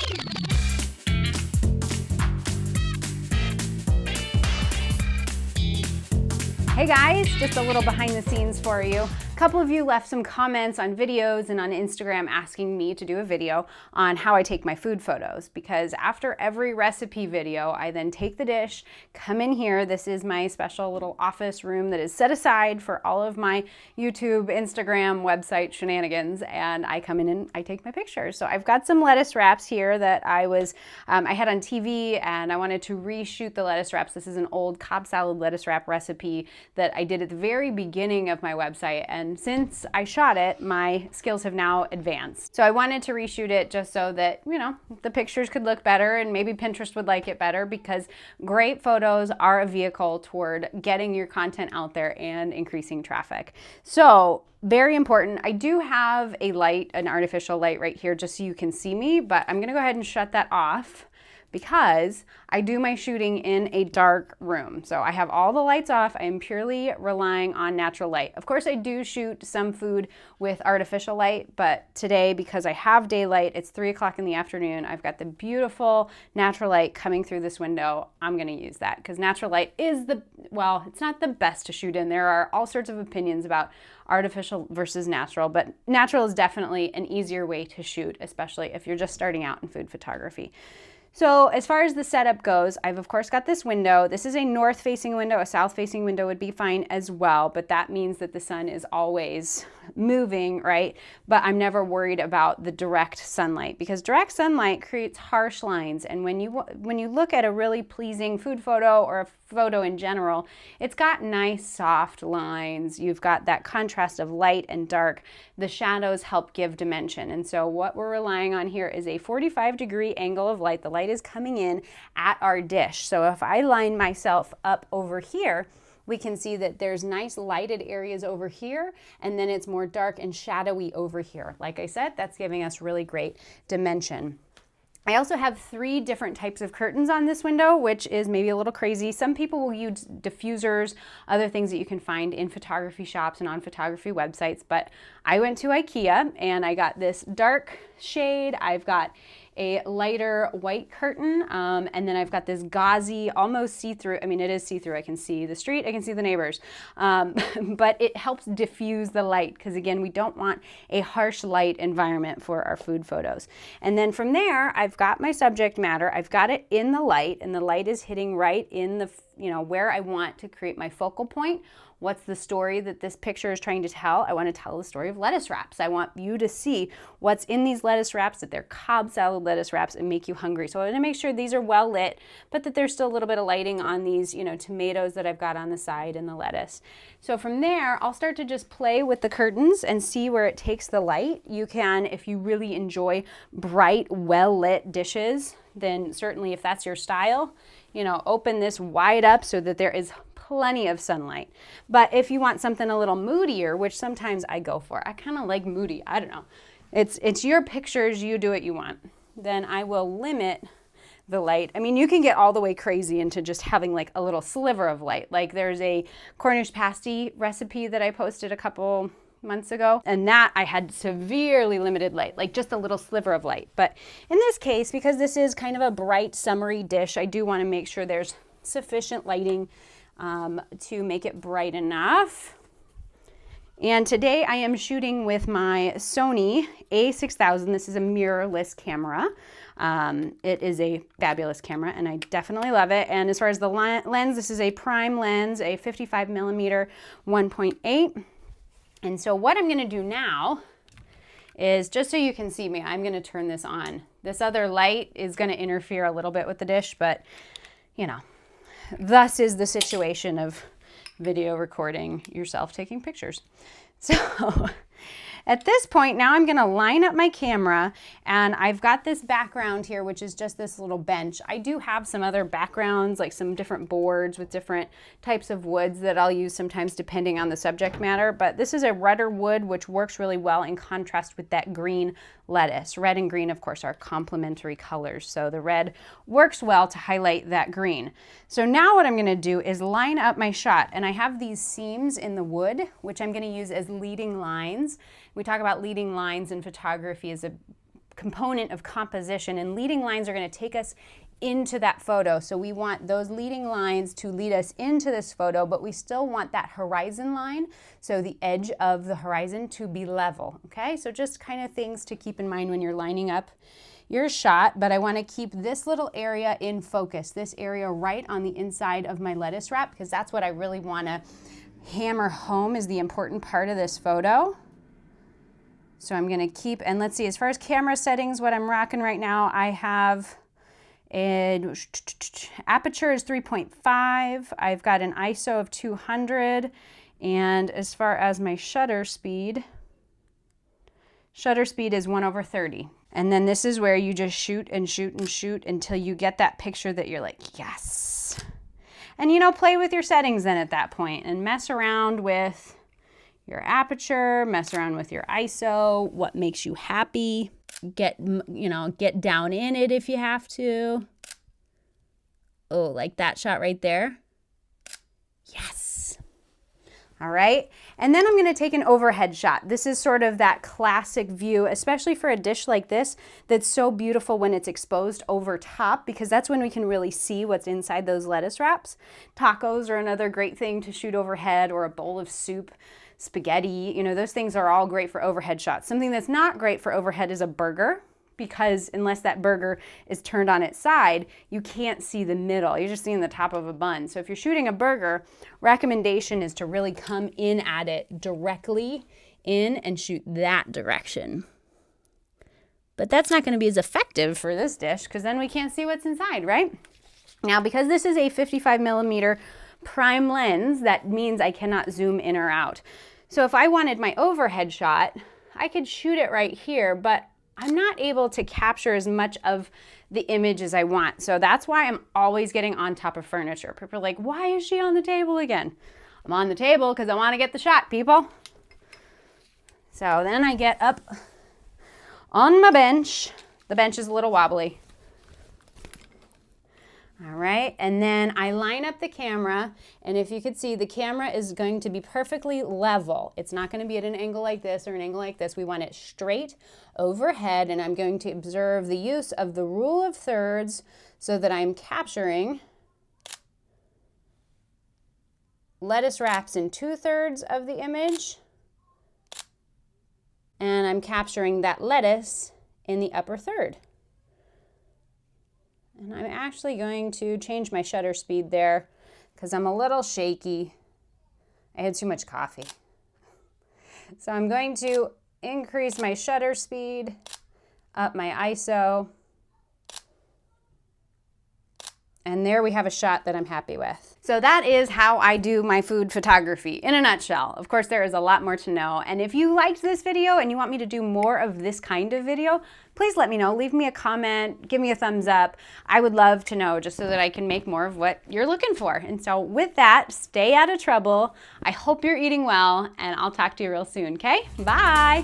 Hey guys, just a little behind the scenes for you. A couple of you left some comments on videos and on Instagram asking me to do a video on how I take my food photos, because after every recipe video, I then take the dish, come in here. This is my special little office room that is set aside for all of my YouTube, Instagram, website shenanigans, and I come in and I take my pictures. So I've got some lettuce wraps here that I had on TV, and I wanted to reshoot the lettuce wraps. This is an old Cobb salad lettuce wrap recipe that I did at the very beginning of my website, and since I shot it, my skills have now advanced. So I wanted to reshoot it just so that, you know, the pictures could look better and maybe Pinterest would like it better, because great photos are a vehicle toward getting your content out there and increasing traffic. So very important. I do have a light, an artificial light right here just so you can see me, but I'm gonna go ahead and shut that off because I do my shooting in a dark room. So I have all the lights off. I am purely relying on natural light. Of course, I do shoot some food with artificial light, but today, because I have daylight, it's 3 o'clock in the afternoon, I've got the beautiful natural light coming through this window. I'm gonna use that because natural light is well, it's not the best to shoot in. There are all sorts of opinions about artificial versus natural, but natural is definitely an easier way to shoot, especially if you're just starting out in food photography. So as far as the setup goes, I've of course got this window. This is a north-facing window. A south-facing window would be fine as well, but that means that the sun is always moving, right? But I'm never worried about the direct sunlight, because direct sunlight creates harsh lines. And when you look at a really pleasing food photo or a photo in general, it's got nice soft lines. You've got that contrast of light and dark. The shadows help give dimension. And so what we're relying on here is a 45-degree angle of light. The light is coming in at our dish. So if I line myself up over here, we can see that there's nice lighted areas over here, and then it's more dark and shadowy over here. Like I said, that's giving us really great dimension. I also have 3 different types of curtains on this window, which is maybe a little crazy. Some people will use diffusers, other things that you can find in photography shops and on photography websites, but I went to IKEA and I got this dark shade. I've got a lighter white curtain, and then I've got this gauzy, almost see-through. I mean, it is see-through. I can see the street, I can see the neighbors, but it helps diffuse the light, because again, we don't want a harsh light environment for our food photos. And then from there, I've got my subject matter. I've got it in the light, and the light is hitting right in the, where I want to create my focal point. What's the story that this picture is trying to tell? I want to tell the story of lettuce wraps. I want you to see what's in these lettuce wraps, that they're Cobb salad lettuce wraps, and make you hungry. So I want to make sure these are well lit, but that there's still a little bit of lighting on these, tomatoes that I've got on the side and the lettuce. So from there, I'll start to just play with the curtains and see where it takes the light. You can, if you really enjoy bright, well-lit dishes, then certainly if that's your style, open this wide up so that there is plenty of sunlight. But if you want something a little moodier, which sometimes I go for, I kind of like moody, I don't know. It's your pictures, you do what you want. Then I will limit the light. I mean, you can get all the way crazy into just having like a little sliver of light. Like there's a Cornish pasty recipe that I posted a couple months ago, and that I had severely limited light, like just a little sliver of light. But in this case, because this is kind of a bright, summery dish, I do want to make sure there's sufficient lighting to make it bright enough. And today I am shooting with my Sony a6000. This is a mirrorless camera. It is a fabulous camera and I definitely love it. And as far as the lens, this is a prime lens, a 55mm 1.8. And so what I'm going to do now is, just so you can see me, I'm going to turn this on. This other light is going to interfere a little bit with the dish, but thus is the situation of video recording yourself taking pictures. So at this point, now I'm going to line up my camera, and I've got this background here, which is just this little bench. I do have some other backgrounds, like some different boards with different types of woods that I'll use sometimes depending on the subject matter, but this is a redder wood, which works really well in contrast with that green lettuce. Red and green, of course, are complementary colors, so the red works well to highlight that green. So now what I'm going to do is line up my shot, and I have these seams in the wood, which I'm going to use as leading lines. We talk about leading lines in photography as a component of composition, and leading lines are going to take us into that photo. So we want those leading lines to lead us into this photo, but we still want that horizon line, so the edge of the horizon, to be level, okay? So just kind of things to keep in mind when you're lining up your shot, but I want to keep this little area in focus, this area right on the inside of my lettuce wrap, because that's what I really want to hammer home is the important part of this photo. So I'm going to keep, and let's see, as far as camera settings, what I'm rocking right now, I have aperture is 3.5. I've got an ISO of 200. And as far as my shutter speed is 1/30. And then this is where you just shoot and shoot and shoot until you get that picture that you're like, yes. And you know, play with your settings then at that point and mess around with your aperture, mess around with your ISO, what makes you happy. Get down in it if you have to. Oh, like that shot right there. Yes. All right. And then I'm going to take an overhead shot. This is sort of that classic view, especially for a dish like this, that's so beautiful when it's exposed over top, because that's when we can really see what's inside those lettuce wraps. Tacos are another great thing to shoot overhead, or a bowl of soup. Spaghetti, you know, those things are all great for overhead shots. Something that's not great for overhead is a burger, because unless that burger is turned on its side, you can't see the middle. You're just seeing the top of a bun. So if you're shooting a burger, recommendation is to really come in at it directly in and shoot that direction. But that's not going to be as effective for this dish, because then we can't see what's inside, right? Now, because this is a 55mm prime lens, that means I cannot zoom in or out. So if I wanted my overhead shot, I could shoot it right here, but I'm not able to capture as much of the image as I want. So that's why I'm always getting on top of furniture. People are like, why is she on the table again? I'm on the table because I want to get the shot, people. So then I get up on my bench. The bench is a little wobbly. All right, and then I line up the camera, and if you could see, the camera is going to be perfectly level. It's not going to be at an angle like this or an angle like this. We want it straight overhead, and I'm going to observe the use of the rule of thirds so that I'm capturing lettuce wraps in 2/3 of the image, and I'm capturing that lettuce in the upper third. And I'm actually going to change my shutter speed there because I'm a little shaky. I had too much coffee. So I'm going to increase my shutter speed, up my ISO. And there we have a shot that I'm happy with. So that is how I do my food photography in a nutshell. Of course, there is a lot more to know. And if you liked this video and you want me to do more of this kind of video, please let me know. Leave me a comment, give me a thumbs up. I would love to know, just so that I can make more of what you're looking for. And so with that, stay out of trouble. I hope you're eating well, and I'll talk to you real soon, okay? Bye.